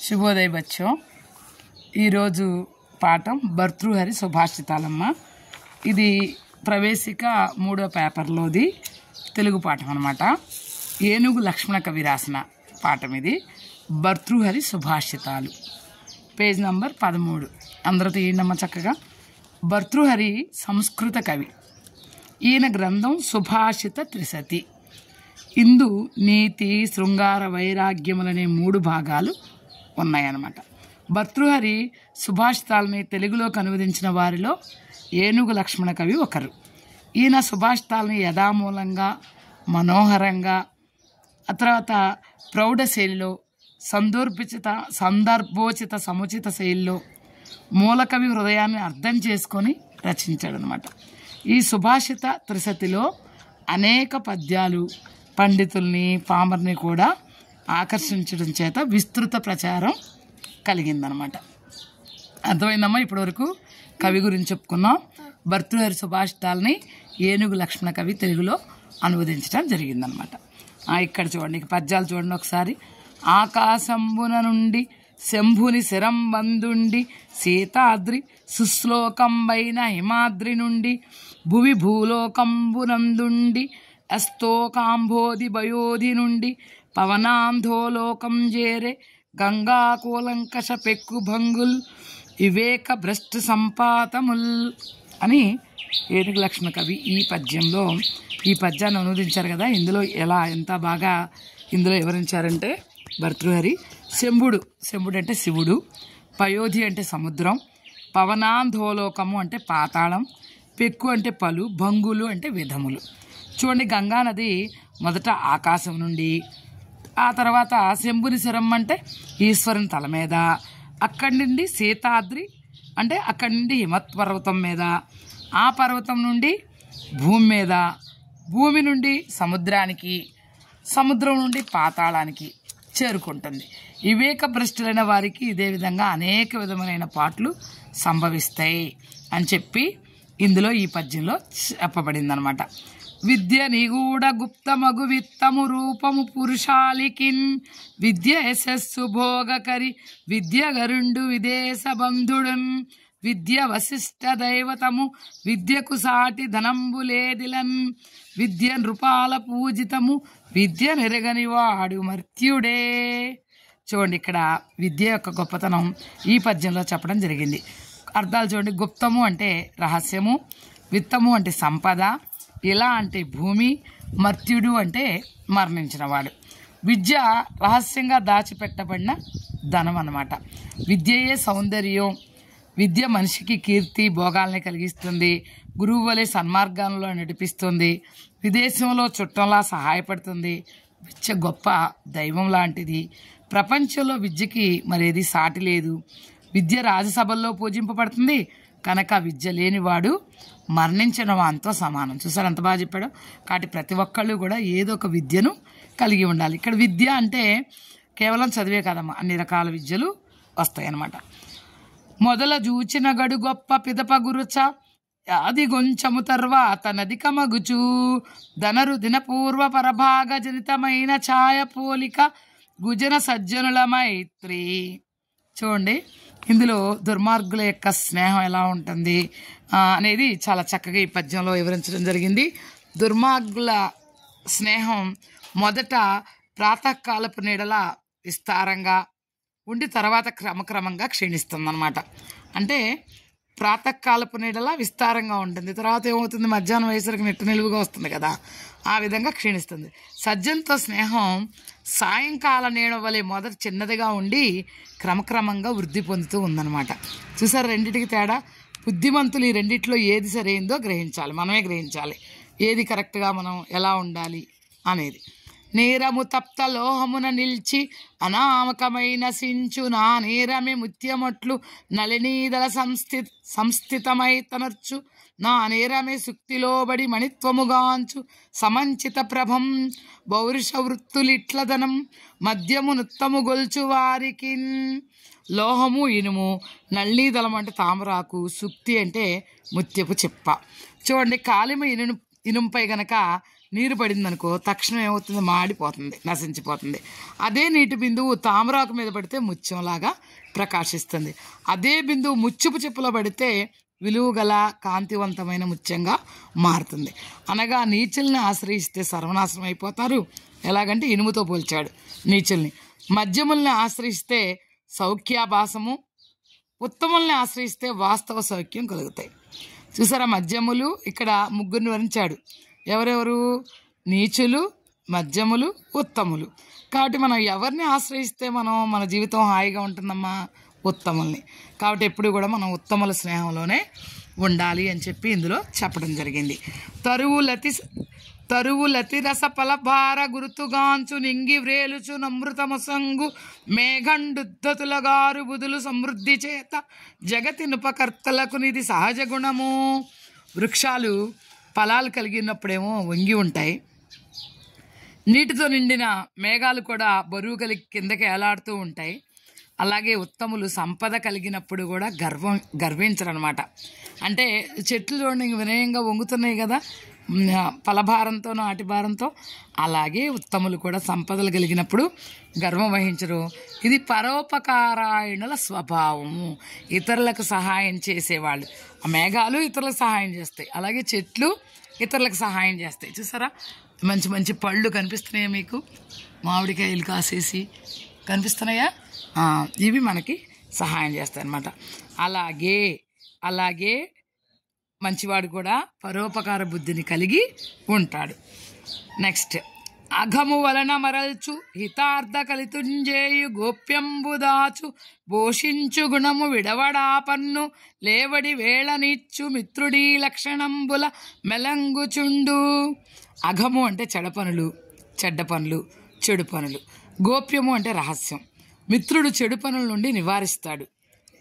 శుభోదయ బచ్చో. ఈరోజు పాఠం భర్తృహరి సుభాషితాలమ్మ. ఇది ప్రవేశిక 3వ పేపర్లోది తెలుగు పాఠం అన్నమాట. ఏనుగు లక్ష్మణ కవి రాసిన పాఠం ఇది. భర్తృహరి సుభాషితాలు, పేజ్ నంబర్ 13. అందరూ తీయండమ్మ చక్కగా. భర్తృహరి సంస్కృత కవి. ఈయన గ్రంథం సుభాషిత త్రిశతి. ఇందు నీతి, శృంగార, వైరాగ్యములనే 3 భాగాలు ఉన్నాయన్నమాట. భర్తృహరి సుభాషితాలని తెలుగులోకి అనువదించిన వారిలో ఏనుగు లక్ష్మణ కవి ఒకరు. ఈయన సుభాషితాలని యథామూలంగా, మనోహరంగా, ఆ తర్వాత ప్రౌఢ శైలిలో, సందర్భోచిత సముచిత శైలిలో మూలకవి హృదయాన్ని అర్థం చేసుకొని రచించాడనమాట. ఈ సుభాషిత త్రిశతిలో అనేక పద్యాలు పండితుల్ని, పామర్ని కూడా ఆకర్షించడం చేత విస్తృత ప్రచారం కలిగిందనమాట. అర్థమైందమ్మా? ఇప్పటివరకు కవి గురించి చెప్పుకున్నాం. భర్తృహరి సుభాషితాలని ఏనుగు లక్ష్మణ కవి తెలుగులో అనువదించడం జరిగిందనమాట. ఇక్కడ చూడండి, పద్యాలు చూడండి ఒకసారి. ఆకాశంబున నుండి శంభుని శిరంబందుండి, సీతాద్రి సుశ్లోకంబైన హిమాద్రి నుండి, భువి భూలోకంబునందుండి, అస్తోకాంబోధి భయోధి నుండి, పవనాంధోలోకం జేరే గంగాకూలంకష పెక్కు భంగుల్ వివేక భ్రష్ట సంపాతముల్ అని ఏనుగు లక్ష్మణ కవి ఈ పద్యాన్ని అనువదించారు కదా. ఇందులో ఎంత బాగా ఇందులో వివరించారంటే, భర్తృహరి శంభుడు అంటే శివుడు, పయోధి అంటే సముద్రం, పవనాంధోలోకము అంటే పాతాళం, పెక్కు అంటే పలు, భంగులు అంటే విధములు. చూడండి, గంగానది మొదట ఆకాశం నుండి, ఆ తర్వాత శంభుని శిరం అంటే ఈశ్వరుని తల మీద, అక్కడి నుండి సీతాద్రి అంటే అక్కడి నుండి హిమత్పర్వతం మీద, ఆ పర్వతం నుండి భూమి మీద, భూమి నుండి సముద్రానికి, సముద్రం నుండి పాతాళానికి చేరుకుంటుంది. వివేక భ్రష్టులైన వారికి ఇదే విధంగా అనేక విధమైన పాటలు సంభవిస్తాయి అని చెప్పి ఇందులో ఈ పద్యంలో చెప్పబడిందనమాట. విద్య నిగూఢ గుప్తమగు విత్తము రూపము పురుషాలికిన్, విద్య యశస్సు భోగకరి విద్య గరుండు విదేశ బంధుడున్, విద్య వశిష్ట దైవతము విద్యకు సాటి ధనంబులేదిలన్, విద్య నృపాల పూజితము విద్య నెరగని వాడు మర్త్యుడే. చూడండి, ఇక్కడ విద్య యొక్క గొప్పతనం ఈ పద్యంలో చెప్పడం జరిగింది. అర్థాలు చూడండి. గుప్తము అంటే రహస్యము, విత్తము అంటే సంపద, ఇలా అంటే భూమి, మర్త్యుడు అంటే మరణించినవాడు. విద్య రహస్యంగా దాచిపెట్టబడిన ధనం అన్నమాట. విద్యయే సౌందర్యం. విద్య మనిషికి కీర్తి, భోగాల్ని కలిగిస్తుంది. గురువు వలె సన్మార్గంలో నడిపిస్తుంది. విదేశంలో చుట్టంలా సహాయపడుతుంది. విద్య గొప్ప దైవం లాంటిది. ప్రపంచంలో విద్యకి మరేది సాటి లేదు. విద్య రాజసభల్లో పూజింపబడుతుంది కనుక విద్య లేనివాడు మరణించిన వానితో సమానం. చూసారు ఎంత బాగా చెప్పాడు. కాబట్టి ప్రతి ఒక్కళ్ళు కూడా ఏదో ఒక విద్యను కలిగి ఉండాలి. ఇక్కడ విద్య అంటే కేవలం చదివే కదమ్మా, అన్ని రకాల విద్యలు వస్తాయి అన్నమాట. మొదల జూచిన గడు గొప్ప పిదప గురుచ, అది గొంచము తర్వాత నదిక మగుచు, ధనరు దినపూర్వ పరభాగ జనితమైన ఛాయ పోలిక గుజన సజ్జనుల మైత్రి. చూడండి, ఇందులో దుర్మార్గుల యొక్క స్నేహం ఎలా ఉంటుంది అనేది చాలా చక్కగా ఈ పద్యంలో వివరించడం జరిగింది. దుర్మార్గుల స్నేహం మొదట ప్రాతకాలపు నీడల విస్తారంగా ఉండి తర్వాత క్రమక్రమంగా క్షీణిస్తుంది అన్నమాట. అంటే ప్రాతకాలపు నీడల విస్తారంగా ఉంటుంది, తర్వాత ఏమవుతుంది, మధ్యాహ్నం వయసరికి నిట్ట నిలువుగా వస్తుంది కదా, ఆ విధంగా క్షీణిస్తుంది. సజ్జంతో స్నేహం సాయంకాల నీడ వలె మొదట చిన్నదిగా ఉండి క్రమక్రమంగా వృద్ధి పొందుతూ ఉందన్నమాట. చూసారు రెండింటికి తేడా. బుద్ధిమంతులు ఈ రెండిట్లో ఏది సరైందో గ్రహించాలి, మనమే గ్రహించాలి ఏది కరెక్ట్గా మనం ఎలా ఉండాలి అనేది. నేరము తప్త లోహమున నిల్చి అనామకమైన సించు, నా నేరమే ముత్యమొట్లు నలినీదల సంస్థితమై తనర్చు, నా నేరమే సుక్తిలోబడి మణిత్వముగాంచు, సమంచిత ప్రభం పౌరుష వృత్తులిట్లదనం, మద్యము నుత్తము గొల్చు వారికి. లోహము ఇనుము, నల్లీదళం అంటే తామరాకు, సుక్తి అంటే ముత్యపు చిప్ప. చూడండి, కాలిమ ఇనుంపై గనక నీరు పడిందనుకో తక్షణం ఏమవుతుంది, మాడిపోతుంది, నశించిపోతుంది. అదే నీటి బిందువు తామరాకు మీద పడితే ముత్యంలాగా ప్రకాశిస్తుంది. అదే బిందువు ముత్యపు చెప్పులో పడితే విలువగల కాంతివంతమైన ముత్యంగా మారుతుంది. అనగా నీచుల్ని ఆశ్రయిస్తే సర్వనాశనం అయిపోతారు. ఎలాగంటే ఇనుముతో పోల్చాడు నీచుల్ని. మధ్యముల్ని ఆశ్రయిస్తే సౌఖ్యాభాసము, ఉత్తముల్ని ఆశ్రయిస్తే వాస్తవ సౌఖ్యం కలుగుతాయి. చూసారా, మధ్యములు ఇక్కడ ముగ్గురిని వరించాడు. ఎవరెవరు? నీచులు, మధ్యములు, ఉత్తములు. కాబట్టి మనం ఎవరిని ఆశ్రయిస్తే మన జీవితం హాయిగా ఉంటుందమ్మా? ఉత్తముల్ని. కాబట్టి ఎప్పుడు కూడా మనం ఉత్తముల స్నేహంలోనే ఉండాలి అని చెప్పి ఇందులో చెప్పడం జరిగింది. తరువులతి రస ఫలభార గురుతుగాంచు నింగి వ్రేలుచు నమృతమసంగు మేఘండుద్ధతులగారు బుధులు సమృద్ధి చేత జగతి నుపకర్తలకు నిధి సహజ గుణము. వృక్షాలు ఫలాలు కలిగినప్పుడేమో వంగి ఉంటాయి. నీటితో నిండిన మేఘాలు కూడా బరువు కలిగి కిందకి ఏలాడుతూ ఉంటాయి. అలాగే ఉత్తములు సంపద కలిగినప్పుడు కూడా గర్వించరనమాట. అంటే చెట్లు చూడండి వినయంగా వంగుతున్నాయి కదా, ఫలభారంతో నాటి భారంతో. అలాగే ఉత్తములు కూడా సంపదలు కలిగినప్పుడు గర్వం వహించరు. ఇది పరోపకారాయణుల స్వభావము. ఇతరులకు సహాయం చేసేవాళ్ళు. ఆ మేఘాలు ఇతరులకు సహాయం చేస్తాయి, అలాగే చెట్లు ఇతరులకు సహాయం చేస్తాయి. చూసారా, మంచి మంచి పళ్ళు కనిపిస్తున్నాయా మీకు? మామిడికాయలు కాసేసి కనిపిస్తున్నాయా? ఇవి మనకి సహాయం చేస్తాయి అన్నమాట. అలాగే మంచివాడు కూడా పరోపకార బుద్ధిని కలిగి ఉంటాడు. నెక్స్ట్, అఘము వలన మరల్చు హితార్థ కలితుంజేయు గోప్యంబుదాచు పోషించు గుణము విడవడాపన్ను లేవడి వేళనిచ్చు మిత్రుడీ లక్షణంబుల మెలంగుచుండు. అఘము అంటే చెడ్డ పనులు, చెడు పనులు. గోప్యము అంటే రహస్యం. మిత్రుడు చెడు పనుల నుండి నివారిస్తాడు,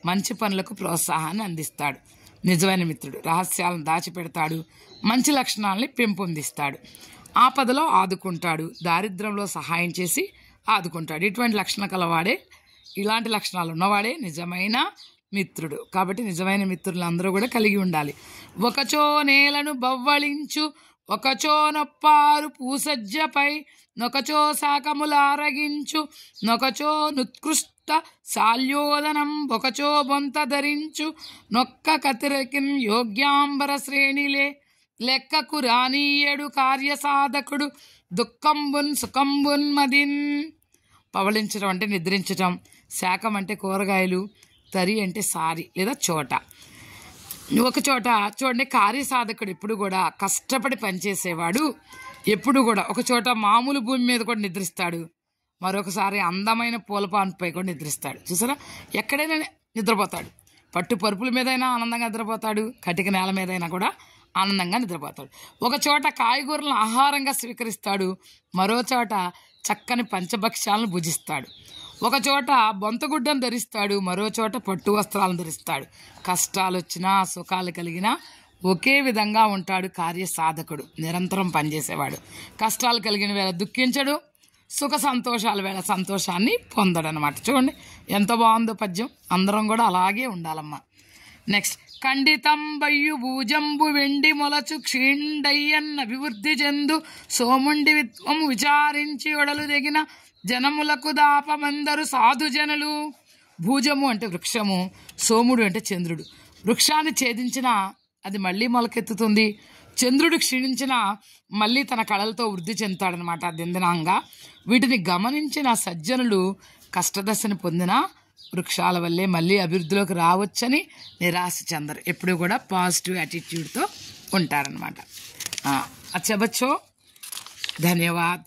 మంచి పనులకు ప్రోత్సాహాన్ని అందిస్తాడు. నిజమైన మిత్రుడు రహస్యాలను దాచిపెడతాడు, మంచి లక్షణాలని పెంపొందిస్తాడు, ఆపదలో ఆదుకుంటాడు, దారిద్ర్యంలో సహాయం చేసి ఆదుకుంటాడు. ఇటువంటి లక్షణ కలవాడే, ఇలాంటి లక్షణాలు ఉన్నవాడే నిజమైన మిత్రుడు. కాబట్టి నిజమైన మిత్రులు అందరూ కూడా కలిగి ఉండాలి. ఒకచో నేలను బవ్వళించు, ఒకచో నొప్పారు పూసజ్జపై, నొకచో శాకములారగించు, నొకచో నుత్కృష్ట శాల్యోదనం, ఒకచో బొంత ధరించు, నొక్క కతిరకిన్ యోగ్యాంబర శ్రేణిలే, లెక్కకు రానీయడు కార్యసాధకుడు దుఃఖంబున్ సుఖంబున్ మదిన్. పవళించడం అంటే నిద్రించటం, శాకం అంటే కూరగాయలు, తరి అంటే సారి లేదా చోట. ఒక చోట చూడండి, కార్యసాధకుడు ఎప్పుడు కూడా కష్టపడి పనిచేసేవాడు. ఎప్పుడు కూడా ఒక చోట మామూలు భూమి మీద కూడా నిద్రిస్తాడు, మరొకసారి అందమైన పూలపాన్పై కూడా నిద్రిస్తాడు. చూసారా, ఎక్కడైనా నిద్రపోతాడు. పట్టు పరుపుల మీదైనా ఆనందంగా నిద్రపోతాడు, కటిక నేల మీదైనా కూడా ఆనందంగా నిద్రపోతాడు. ఒక చోట కాయగూరలను ఆహారంగా స్వీకరిస్తాడు, మరో చోట చక్కని పంచభక్ష్యాలను భుజిస్తాడు. ఒక చోట బొంతగుడ్డను ధరిస్తాడు, మరో చోట పట్టు వస్త్రాలను ధరిస్తాడు. కష్టాలు వచ్చినా సుఖాలు కలిగినా ఒకే విధంగా ఉంటాడు కార్యసాధకుడు, నిరంతరం పనిచేసేవాడు. కష్టాలు కలిగిన వేళ దుఃఖించడు, సుఖ సంతోషాల వేళ సంతోషాన్ని పొందడు అనమాట. చూడండి ఎంత బాగుందో పద్యం. అందరం కూడా అలాగే ఉండాలమ్మా. నెక్స్ట్, ఖండితంబయ్యు భూజంబు వెండి మొలచు క్షీండయ్యన్న అభివృద్ధి చెందు సోముండి విత్వము విచారించి ఒడలు తెగిన జనములకు దాపమందరు సాధుజనులు. భూజము అంటే వృక్షము, సోముడు అంటే చంద్రుడు. వృక్షాన్ని ఛేదించినా అది మళ్ళీ మొలకెత్తుతుంది, చంద్రుడు క్షీణించినా మళ్ళీ తన కళలతో వృద్ధి చెందుతాడనమాట దిందనంగా. వీటిని గమనించిన సజ్జనులు కష్టదశను పొందిన వృక్షాల వల్లే మళ్ళీ అభివృద్ధిలోకి రావచ్చని నిరాశ చెందరు. ఎప్పుడు కూడా పాజిటివ్ యాటిట్యూడ్తో ఉంటారనమాట. अच्छा बच्चों, धन्यवाद।